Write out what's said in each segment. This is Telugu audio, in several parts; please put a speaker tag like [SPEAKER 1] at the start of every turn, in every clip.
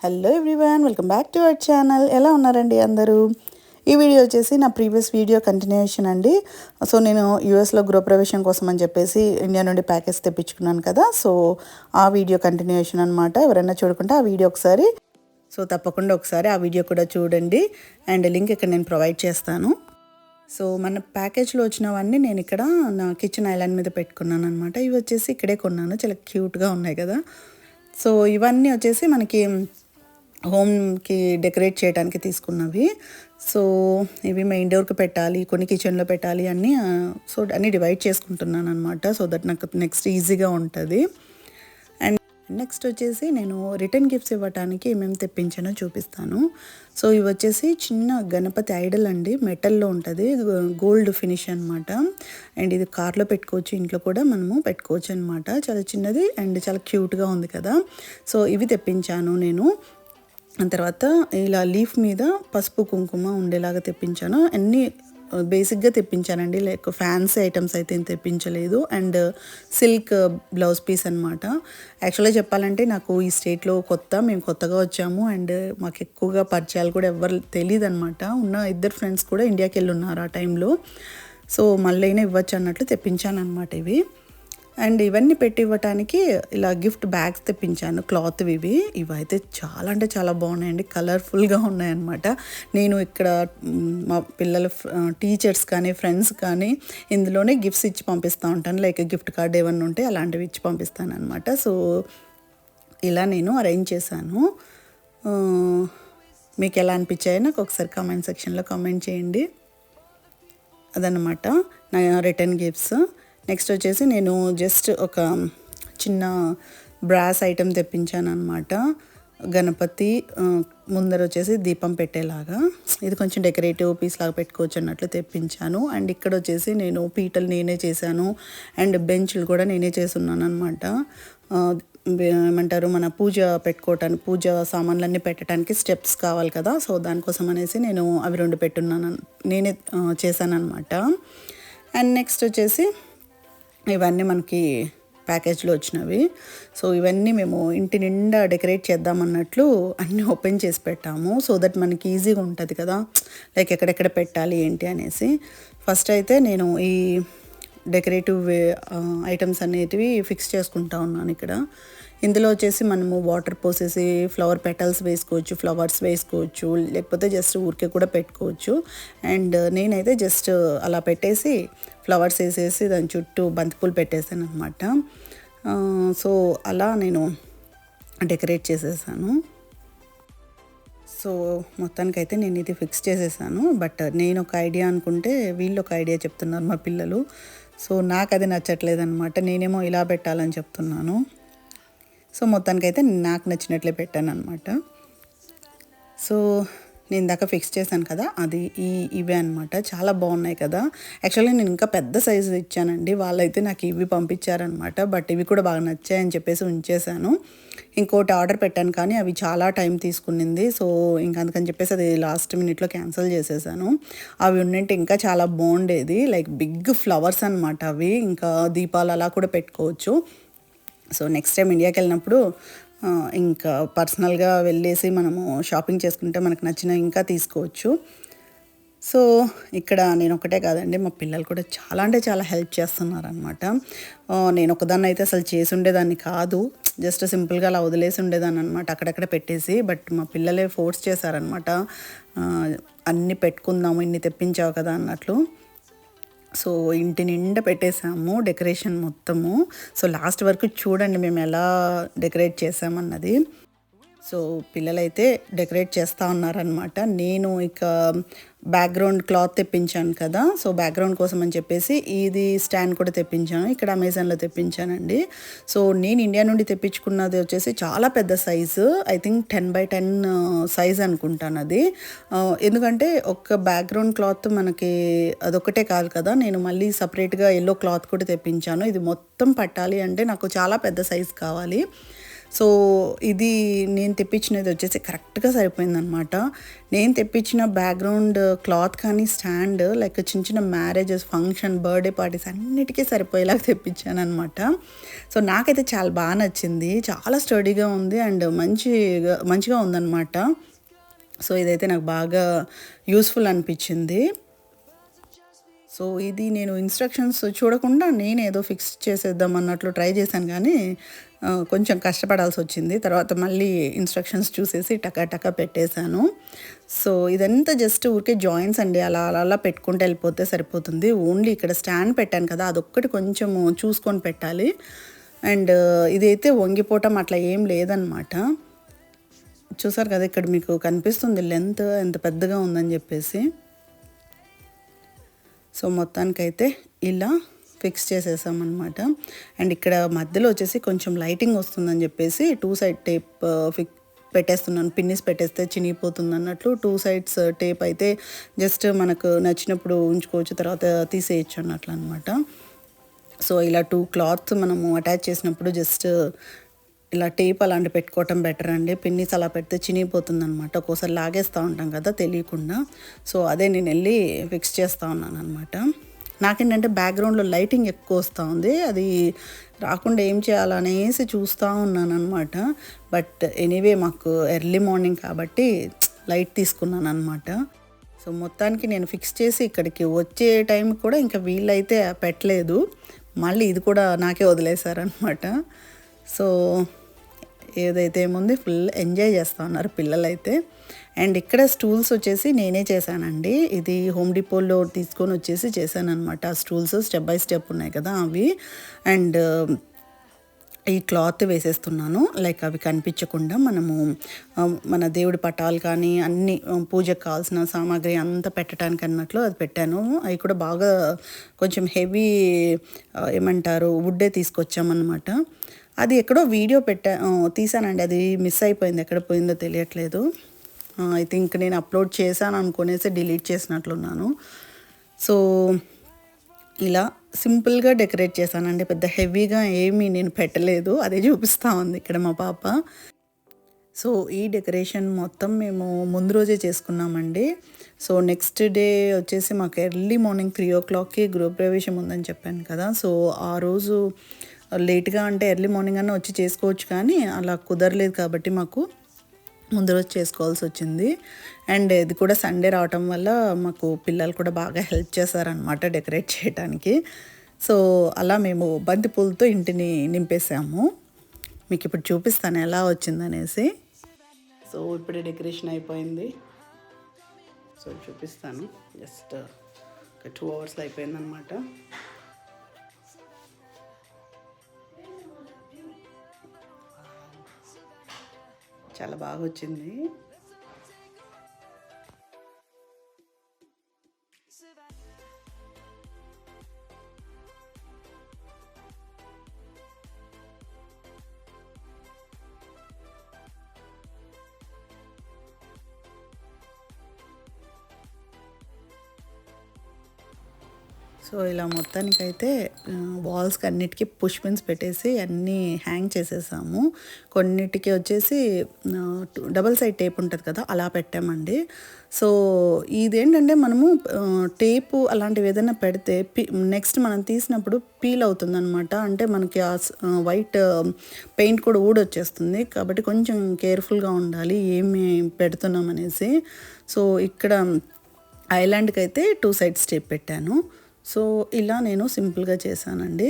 [SPEAKER 1] Hello everyone, welcome back to our channel. ఎలా ఉన్నారండి అందరూ? ఈ వీడియో వచ్చేసి నా ప్రీవియస్ వీడియో కంటిన్యూషన్ అండి. సో నేను యూఎస్లో గృహప్రవేశం కోసం అని చెప్పేసి ఇండియా నుండి ప్యాకేజ్ తెప్పించుకున్నాను కదా. సో ఆ వీడియో కంటిన్యూషన్ అనమాట. ఎవరైనా చూడకుంటే ఆ వీడియో ఒకసారి తప్పకుండా ఒకసారి ఆ వీడియో కూడా చూడండి. అండ్ లింక్ ఇక్కడ నేను ప్రొవైడ్ చేస్తాను. సో మన ప్యాకేజ్లో వచ్చినవన్నీ నేను ఇక్కడ నా కిచెన్ ఐలాండ్ మీద పెట్టుకున్నాను అనమాట. ఇవి వచ్చేసి ఇక్కడే కొన్నాను, చాలా క్యూట్గా ఉన్నాయి కదా. సో ఇవన్నీ వచ్చేసి మనకి హోమ్కి డెకరేట్ చేయడానికి తీసుకున్నవి. సో ఇవి మెయిన్ డోర్కి పెట్టాలి, కొన్ని కిచెన్లో పెట్టాలి అన్నీ. సో అన్నీ డివైడ్ చేసుకుంటున్నాను అనమాట, సో దట్ నాకు నెక్స్ట్ ఈజీగా ఉంటుంది. అండ్ నెక్స్ట్ వచ్చేసి నేను రిటర్న్ గిఫ్ట్స్ ఇవ్వడానికి ఏమేమి తెప్పించానో చూపిస్తాను. సో ఇవి వచ్చేసి చిన్న గణపతి ఐడల్ అండి, మెటల్లో ఉంటుంది, గోల్డ్ ఫినిష్ అనమాట. అండ్ ఇది కార్లో పెట్టుకోవచ్చు, ఇంట్లో కూడా మనము పెట్టుకోవచ్చు అనమాట. చాలా చిన్నది అండ్ చాలా క్యూట్గా ఉంది కదా. సో ఇవి తెప్పించాను నేను. తర్వాత ఇలా లీఫ్ మీద పసుపు కుంకుమ ఉండేలాగా తెప్పించాను. అన్నీ బేసిక్గా తెప్పించానండి, లైక్ ఫ్యాన్సీ ఐటమ్స్ అయితే ఏం తెప్పించలేదు. అండ్ సిల్క్ బ్లౌజ్ పీస్ అనమాట. యాక్చువల్గా చెప్పాలంటే నాకు ఈ స్టేట్లో మేము కొత్తగా వచ్చాము. అండ్ మాకు ఎక్కువగా పరిచయాలు కూడా ఎవరు తెలియదు అనమాట. ఉన్న 2 ఫ్రెండ్స్ కూడా ఇండియాకి వెళ్ళి ఉన్నారు ఆ టైంలో. సో మళ్ళీ ఇవ్వచ్చు అన్నట్లు తెప్పించాను అనమాట ఇవి. అండ్ ఇవన్నీ పెట్టి ఇవ్వటానికి ఇలా గిఫ్ట్ బ్యాగ్స్ తెప్పించాను, క్లాత్ ఇవైతే చాలా అంటే చాలా బాగున్నాయండి, కలర్ఫుల్గా ఉన్నాయన్నమాట. నేను ఇక్కడ మా పిల్లల టీచర్స్ కానీ ఫ్రెండ్స్ కానీ ఇందులోనే గిఫ్ట్స్ ఇచ్చి పంపిస్తూ ఉంటాను, లైక్ గిఫ్ట్ కార్డ్ ఏమన్నా ఉంటే అలాంటివి ఇచ్చి పంపిస్తాను అనమాట. సో ఇలా నేను అరేంజ్ చేశాను. మీకు ఎలా అనిపించాయో నాకు ఒకసారి కామెంట్ సెక్షన్లో కామెంట్ చేయండి. అదనమాట నా రిటర్న్ గిఫ్ట్స్. నెక్స్ట్ వచ్చేసి నేను జస్ట్ ఒక చిన్న బ్రాస్ ఐటెం తెప్పించాను అనమాట. గణపతి ముందర వచ్చేసి దీపం పెట్టేలాగా, ఇది కొంచెం డెకరేటివ్ పీస్ లాగా పెట్టుకోవచ్చు అన్నట్లు తెప్పించాను. అండ్ ఇక్కడ వచ్చేసి నేను పీటలు నేనే చేశాను, అండ్ బెంచ్లు కూడా నేనే చేస్తున్నాను అనమాట. ఏమంటారు, మన పూజ పెట్టుకోవటానికి, పూజ సామాన్లన్నీ పెట్టడానికి స్టెప్స్ కావాలి కదా. సో దానికోసం అనేసి నేను అవి 2 పెట్టున్నాను, నేనే చేశాను అనమాట. అండ్ నెక్స్ట్ వచ్చేసి ఇవన్నీ మనకి ప్యాకేజ్లో వచ్చినవి. సో ఇవన్నీ మేము ఇంటి నిండా డెకరేట్ చేద్దామన్నట్లు అన్నీ ఓపెన్ చేసి పెట్టాము, సో దట్ మనకి ఈజీగా ఉంటుంది కదా, లైక్ ఎక్కడెక్కడ పెట్టాలి ఏంటి అనేసి. ఫస్ట్ అయితే నేను ఈ డెకరేటివ్ ఐటమ్స్ అనేటివి ఫిక్స్ చేసుకుంటా ఉన్నాను ఇక్కడ. ఇందులో వచ్చేసి మనము వాటర్ పోసేసి ఫ్లవర్ పెటల్స్ వేసుకోవచ్చు, ఫ్లవర్స్ వేసుకోవచ్చు, లేకపోతే జస్ట్ ఊరికే కూడా పెట్టుకోవచ్చు. అండ్ నేనైతే జస్ట్ అలా పెట్టేసి ఫ్లవర్స్ వేసేసి దాని చుట్టూ బంతిపూలు పెట్టేసాను అనమాట. సో అలా నేను డెకరేట్ చేసేసాను. సో మొత్తానికైతే నేను ఇది ఫిక్స్ చేసేసాను. బట్ నేను ఒక ఐడియా అనుకుంటే వీళ్ళు ఒక ఐడియా చెప్తున్నారు మా పిల్లలు. సో నాకు అది నచ్చట్లేదు అనమాట, నేనేమో ఇలా పెట్టాలని చెప్తున్నాను. సో మొత్తానికైతే నాకు నచ్చినట్లే పెట్టాను అనమాట. సో నేను ఇందాక ఫిక్స్ చేశాను కదా, అది ఇవే అనమాట. చాలా బాగున్నాయి కదా. యాక్చువల్లీ నేను ఇంకా పెద్ద సైజు ఇచ్చానండి, వాళ్ళైతే నాకు ఇవి పంపించారనమాట. బట్ ఇవి కూడా బాగా నచ్చాయని చెప్పేసి ఉంచేసాను. ఇంకోటి ఆర్డర్ పెట్టాను కానీ అవి చాలా టైం తీసుకునింది. సో ఇంకా అందుకని చెప్పేసి అది లాస్ట్ మినిట్లో క్యాన్సిల్ చేసేసాను. అవి ఉన్నట్టు ఇంకా చాలా బాగుండేది, లైక్ బిగ్ ఫ్లవర్స్ అనమాట అవి. ఇంకా దీపాలు అలా కూడా పెట్టుకోవచ్చు. సో నెక్స్ట్ టైం ఇండియాకి వెళ్ళినప్పుడు ఇంకా పర్సనల్గా వెళ్ళేసి మనము షాపింగ్ చేసుకుంటే మనకు నచ్చిన ఇంకా తీసుకోవచ్చు. సో ఇక్కడ నేను ఒకటే కాదండి, మా పిల్లలు కూడా చాలా అంటే చాలా హెల్ప్ చేస్తున్నారనమాట. నేను ఒకదాన్ని అయితే అసలు చేసి ఉండేదాన్ని కాదు, జస్ట్ సింపుల్గా అలా వదిలేసి ఉండేదాన్ని అనమాట అక్కడక్కడ పెట్టేసి. బట్ మా పిల్లలే ఫోర్స్ చేశారనమాట, అన్నీ పెట్టుకుందాము, ఇన్ని తెప్పించావు కదా అన్నట్లు. సో ఇంటి నిండా పెట్టేసాము డెకరేషన్ మొత్తము. సో లాస్ట్ వరకు చూడండి మేము ఎలా డెకరేట్ చేసామన్నది. సో పిల్లలైతే డెకరేట్ చేస్తూ ఉన్నారనమాట. నేను ఇక బ్యాక్గ్రౌండ్ క్లాత్ తెప్పించాను కదా, సో బ్యాక్గ్రౌండ్ కోసం అని చెప్పేసి ఇది స్టాండ్ కూడా తెప్పించాను, ఇక్కడ అమెజాన్లో తెప్పించానండి. సో నేను ఇండియా నుండి తెప్పించుకున్నది వచ్చేసి చాలా పెద్ద size, I think 10x10 size అనుకుంటాను అది. ఎందుకంటే ఒక బ్యాక్గ్రౌండ్ క్లాత్ మనకి అదొకటే కాదు కదా, నేను మళ్ళీ సపరేట్గా ఎల్లో క్లాత్ కూడా తెప్పించాను. ఇది మొత్తం పట్టాలి అంటే నాకు చాలా పెద్ద సైజు కావాలి. సో ఇది నేను తెప్పించినది వచ్చేసి కరెక్ట్గా సరిపోయిందనమాట. నేను తెప్పించిన బ్యాక్గ్రౌండ్ క్లాత్ కానీ స్టాండ్ లైక్ చిన్న చిన్న మ్యారేజెస్, ఫంక్షన్, బర్త్డే పార్టీస్ అన్నిటికీ సరిపోయేలాగా తెప్పించాను అనమాట. సో నాకైతే చాలా బాగా నచ్చింది. చాలా స్టడీగా ఉంది అండ్ మంచిగా ఉందన్నమాట. సో ఇదైతే నాకు బాగా యూస్ఫుల్ అనిపించింది. సో ఇది నేను ఇన్స్ట్రక్షన్స్ చూడకుండా నేను ఏదో ఫిక్స్ చేసేద్దాం అన్నట్లు ట్రై చేశాను, కానీ కొంచెం కష్టపడాల్సి వచ్చింది. తర్వాత మళ్ళీ ఇన్స్ట్రక్షన్స్ చూసేసి టకా పెట్టేశాను. సో ఇదంతా జస్ట్ ఊరికే జాయింట్స్ అండి, అలా అలా అలా పెట్టుకుంటూ వెళ్ళిపోతే సరిపోతుంది. ఓన్లీ ఇక్కడ స్టాండ్ పెట్టాను కదా, అదొక్కటి కొంచెం చూసుకొని పెట్టాలి. అండ్ ఇదైతే వంగిపోవటం అట్లా ఏం లేదనమాట. చూసారు కదా, ఇక్కడ మీకు కనిపిస్తుంది లెంత్ ఎంత పెద్దగా ఉందని చెప్పేసి. సో మొత్తానికైతే ఇలా ఫిక్స్ చేసేసామన్నమాట. అండ్ ఇక్కడ మధ్యలో వచ్చేసి కొంచెం లైటింగ్ వస్తుందని చెప్పేసి 2 సైడ్ టేప్ పెట్టేస్తున్నాను. పిన్నిస్ పెట్టేస్తే చినిగిపోతుంది అన్నట్లు 2 సైడ్స్ టేప్ అయితే జస్ట్ మనకు నచ్చినప్పుడు ఉంచుకోవచ్చు, తర్వాత తీసేయచ్చు అన్నట్లు అనమాట. సో ఇలా 2 క్లాత్ మనము అటాచ్ చేసినప్పుడు జస్ట్ ఇలా టేప్ అలాంటి పెట్టుకోవటం బెటర్ అండి. పిన్నిస్ అలా పెడితే చినిగిపోతుంది అనమాట. ఒక్కోసారి లాగేస్తూ ఉంటాం కదా తెలియకుండా. సో అదే నేను వెళ్ళి ఫిక్స్ చేస్తూ ఉన్నాను అనమాట. నాకేంటంటే బ్యాక్గ్రౌండ్లో లైటింగ్ ఎక్కువ వస్తూ ఉంది, అది రాకుండా ఏం చేయాలనేసి చూస్తూ ఉన్నాను అనమాట. బట్ ఎనీవే మాకు ఎర్లీ మార్నింగ్ కాబట్టి లైట్ తీసుకున్నాను అనమాట. సో మొత్తానికి నేను ఫిక్స్ చేసి ఇక్కడికి వచ్చే టైం కూడా ఇంకా వీళ్ళైతే పెట్టలేదు, మళ్ళీ ఇది కూడా నాకే వదిలేశారనమాట. సో ఏదైతే ఏముంది ఫుల్ ఎంజాయ్ చేస్తూ ఉన్నారు పిల్లలైతే. అండ్ ఇక్కడ స్టూల్స్ వచ్చేసి నేనే చేశానండి. ఇది హోమ్ డిపోలో తీసుకొని వచ్చేసి చేశాను అనమాట. ఆ స్టూల్స్ స్టెప్ బై స్టెప్ ఉన్నాయి కదా అవి. అండ్ ఈ క్లాత్ వేసేస్తున్నాను, లైక్ అవి కనిపించకుండా మనము మన దేవుడి పటాలు కానీ అన్ని పూజకు కావాల్సిన సామాగ్రి అంతా పెట్టడానికి అన్నట్లు అది పెట్టాను. అవి కూడా బాగా కొంచెం హెవీ ఏమంటారు వుడ్డే తీసుకొచ్చామన్నమాట. అది ఎక్కడో వీడియో తీసానండి, అది మిస్ అయిపోయింది, ఎక్కడ పోయిందో తెలియట్లేదు. ఐ థింక్ నేను అప్లోడ్ చేశాను అనుకునేసి డిలీట్ చేసినట్లున్నాను. సో ఇలా సింపుల్గా డెకరేట్ చేశానండి, పెద్ద హెవీగా ఏమీ నేను పెట్టలేదు. అదే చూపిస్తూ ఉంది ఇక్కడ మా పాప. సో ఈ డెకరేషన్ మొత్తం మేము ముందు రోజే చేసుకున్నామండి. సో నెక్స్ట్ డే వచ్చేసి మాకు ఎర్లీ మార్నింగ్ 3 o'clockకి గృహప్రవేశం ఉందని చెప్పాను కదా. సో ఆ రోజు లేట్గా అంటే ఎర్లీ మార్నింగ్ అన్న వచ్చి చేసుకోవచ్చు, కానీ అలా కుదరలేదు కాబట్టి మాకు ముందు రోజు చేసుకోవాల్సి వచ్చింది. అండ్ ఇది కూడా సండే రావటం వల్ల మాకు పిల్లలు కూడా బాగా హెల్ప్ చేశారనమాట డెకరేట్ చేయడానికి. సో అలా మేము బంతి పూలతో ఇంటిని నింపేసాము. మీకు ఇప్పుడు చూపిస్తాను ఎలా వచ్చిందనేసి. సో ఇప్పుడే డెకరేషన్ అయిపోయింది. సో చూపిస్తాను, జస్ట్ ఒక 2 hours అయిపోయిందనమాట. చాలా బాగా వచ్చింది. సో ఇలా మొత్తానికైతే వాల్స్కి అన్నిటికీ పుష్ పిన్స్ పెట్టేసి అన్నీ హ్యాంగ్ చేసేసాము. కొన్నిటికి వచ్చేసి డబల్ సైడ్ టేప్ ఉంటుంది కదా, అలా పెట్టామండి. సో ఇదేంటంటే మనము టేపు అలాంటివి ఏదైనా పెడితే నెక్స్ట్ మనం తీసినప్పుడు పీల్ అవుతుందన్నమాట. అంటే మనకి ఆ వైట్ పెయింట్ కూడా ఊడొచ్చేస్తుంది, కాబట్టి కొంచెం కేర్ఫుల్గా ఉండాలి ఏమి పెడుతున్నాం అనేసి. సో ఇక్కడ ఐలాండ్కి అయితే 2 sides టేప్ పెట్టాను. సో ఇలా నేను సింపుల్గా చేశానండి.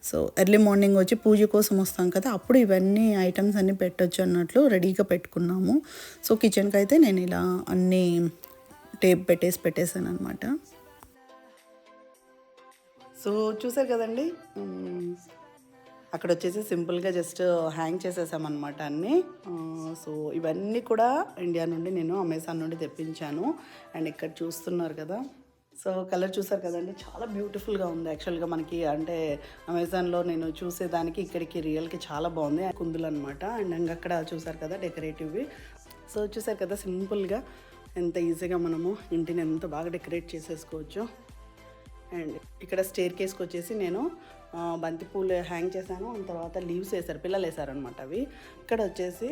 [SPEAKER 1] సో ఎర్లీ మార్నింగ్ వచ్చి పూజ కోసం వస్తాం కదా, అప్పుడు ఇవన్నీ ఐటమ్స్ అన్నీ పెట్టొచ్చు అన్నట్లు రెడీగా పెట్టుకున్నాము. సో కిచెన్కి అయితే నేను ఇలా అన్నీ టేప్ పెట్టేసాను అనమాట. సో చూసారు కదండి, అక్కడ వచ్చేసి సింపుల్గా జస్ట్ హ్యాంగ్ చేసేసామన్నమాట అన్నీ. సో ఇవన్నీ కూడా ఇండియా నుండి నేను అమెజాన్ నుండి తెప్పించాను. అండ్ ఇక్కడ చూస్తున్నారు కదా, సో కలర్ చూసారు కదండి, చాలా బ్యూటిఫుల్గా ఉంది. యాక్చువల్గా మనకి అంటే అమెజాన్లో నేను చూసేదానికి ఇక్కడికి రియల్కి చాలా బాగుంది. కుందులు అనమాట. అండ్ అక్కడ చూసారు కదా డెకరేటివ్వి. సో చూసారు కదా సింపుల్గా ఎంత ఈజీగా మనము ఇంటిని ఎంత బాగా డెకరేట్ చేసేసుకోవచ్చు. అండ్ ఇక్కడ స్టేర్ కేస్కి వచ్చేసి నేను బంతిపూలు హ్యాంగ్ చేశాను. అండ్ తర్వాత లీవ్స్ వేశారు, పిల్లలు వేశారనమాట అవి. ఇక్కడ వచ్చేసి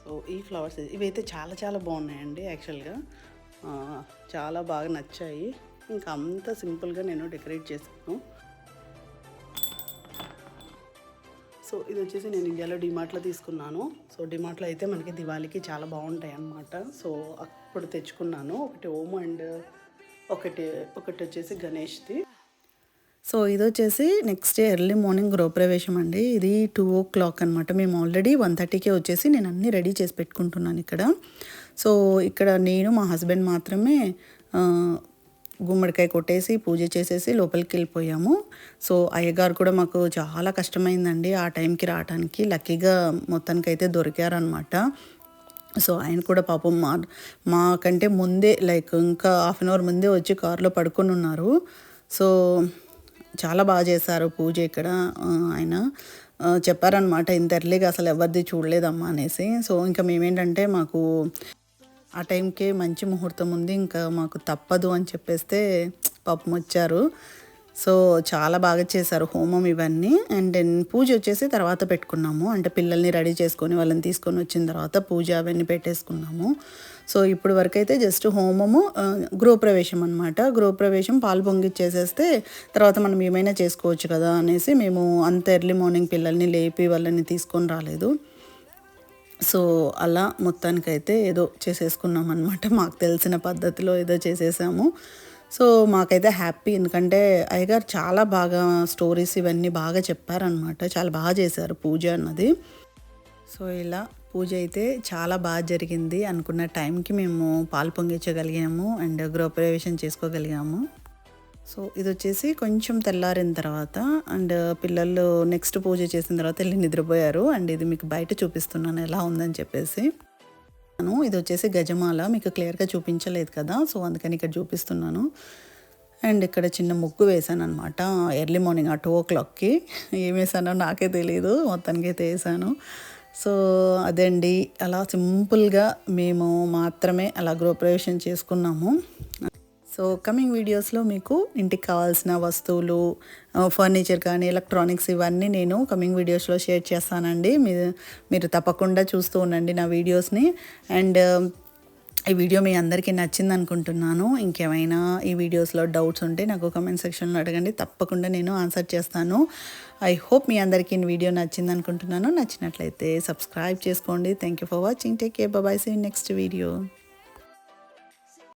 [SPEAKER 1] సో ఈ ఫ్లవర్స్ ఇవైతే చాలా చాలా బాగున్నాయండి. యాక్చువల్గా చాలా బాగా నచ్చాయి. ఇంకా అంత సింపుల్గా నేను డెకరేట్ చేశాను. సో ఇది వచ్చేసి నేను ఇండియాలో డిమార్ట్లో తీసుకున్నాను. సో డిమార్ట్లో అయితే మనకి దివాళీకి చాలా బాగుంటాయి అన్నమాట. సో అప్పుడు తెచ్చుకున్నాను. ఒకటి ఓము అండ్ ఒకటి వచ్చేసి గణేష్ది. సో ఇది వచ్చేసి నెక్స్ట్ డే ఎర్లీ మార్నింగ్ గృహప్రవేశం అండి. ఇది 2 o'clock అనమాట. మేము ఆల్రెడీ 1:30కే వచ్చేసి నేను అన్నీ రెడీ చేసి పెట్టుకుంటున్నాను ఇక్కడ. సో ఇక్కడ నేను మా హస్బెండ్ మాత్రమే గుమ్మడికాయ కొట్టేసి పూజ చేసేసి లోపలికి వెళ్ళిపోయాము. సో అయ్యగారు కూడా మాకు చాలా కష్టమైందండి ఆ టైంకి రావడానికి. లక్కీగా మొత్తానికైతే దొరికారనమాట. సో ఆయన కూడా పాపం మాకంటే ముందే లైక్ ఇంకా హాఫ్ అన్ అవర్ ముందే వచ్చి కారులో పడుకొని ఉన్నారు. సో చాలా బాగా చేశారు పూజ ఇక్కడ. ఆయన చెప్పారనమాట, ఇంత ఎర్లీగా అసలు ఎవరిది చూడలేదమ్మా అనేసి. సో ఇంకా మేమేంటంటే మాకు ఆ టైంకే మంచి ముహూర్తం ఉంది, ఇంకా మాకు తప్పదు అని చెప్పేస్తే పాపం వచ్చారు. సో చాలా బాగా చేశారు హోమం ఇవన్నీ. అండ్ దెన్ పూజ వచ్చేసి తర్వాత పెట్టుకున్నాము. అంటే పిల్లల్ని రెడీ చేసుకొని వాళ్ళని తీసుకొని వచ్చిన తర్వాత పూజ అవన్నీ పెట్టేసుకున్నాము. సో ఇప్పుడు వరకు అయితే జస్ట్ హోమము, గృహప్రవేశం అనమాట. గృహప్రవేశం పాలు పొంగిచ్చేసేస్తే తర్వాత మనం ఏమైనా చేసుకోవచ్చు కదా అనేసి మేము అంత ఎర్లీ మార్నింగ్ పిల్లల్ని లేపి వాళ్ళని తీసుకొని రాలేదు. సో అలా మొత్తానికైతే ఏదో చేసేసుకున్నాం అనమాట. మాకు తెలిసిన పద్ధతిలో ఏదో చేసేసాము. సో మాకైతే హ్యాపీ, ఎందుకంటే అయ్యగారు చాలా బాగా స్టోరీస్ ఇవన్నీ బాగా చెప్పారనమాట. చాలా బాగా చేశారు పూజ అన్నది. సో ఇలా పూజ అయితే చాలా బాగా జరిగింది. అనుకున్న టైంకి మేము పాలు పొంగించగలిగాము అండ్ గృహప్రవేశం చేసుకోగలిగాము. సో ఇది వచ్చేసి కొంచెం తెల్లారిన తర్వాత అండ్ పిల్లలు నెక్స్ట్ పూజ చేసిన తర్వాత వెళ్ళి నిద్రపోయారు. అండ్ ఇది మీకు బయట చూపిస్తున్నాను ఎలా ఉందని చెప్పేసి. ఇది వచ్చేసి గజమాల, మీకు క్లియర్గా చూపించలేదు కదా, సో అందుకని ఇక్కడ చూపిస్తున్నాను. అండ్ ఇక్కడ చిన్న ముగ్గు వేసాను అనమాట ఎర్లీ మార్నింగ్ 2 o'clockకి. ఏం వేసానో నాకే తెలియదు, మొత్తానికి అయితే వేసాను. సో అదండి, అలా సింపుల్గా మేము మాత్రమే అలా గృహప్రవేశం చేసుకున్నాము. సో కమింగ్ వీడియోస్లో మీకు ఇంటికి కావాల్సిన వస్తువులు, ఫర్నిచర్ కానీ ఎలక్ట్రానిక్స్ ఇవన్నీ నేను కమింగ్ వీడియోస్లో షేర్ చేస్తానండి. మీరు తప్పకుండా చూస్తూ ఉండండి నా వీడియోస్ని. అండ్ ఈ వీడియో మీ అందరికీ నచ్చింది అనుకుంటున్నాను. ఇంకేమైనా ఈ వీడియోస్లో డౌట్స్ ఉంటే నాకు కామెంట్ సెక్షన్లో అడగండి, తప్పకుండా నేను ఆన్సర్ చేస్తాను. ఐ హోప్ మీ అందరికీ ఈ వీడియో నచ్చింది అనుకుంటున్నాను. నచ్చినట్లయితే సబ్స్క్రైబ్ చేసుకోండి. Thank you for watching. Take care, bye, see you next video.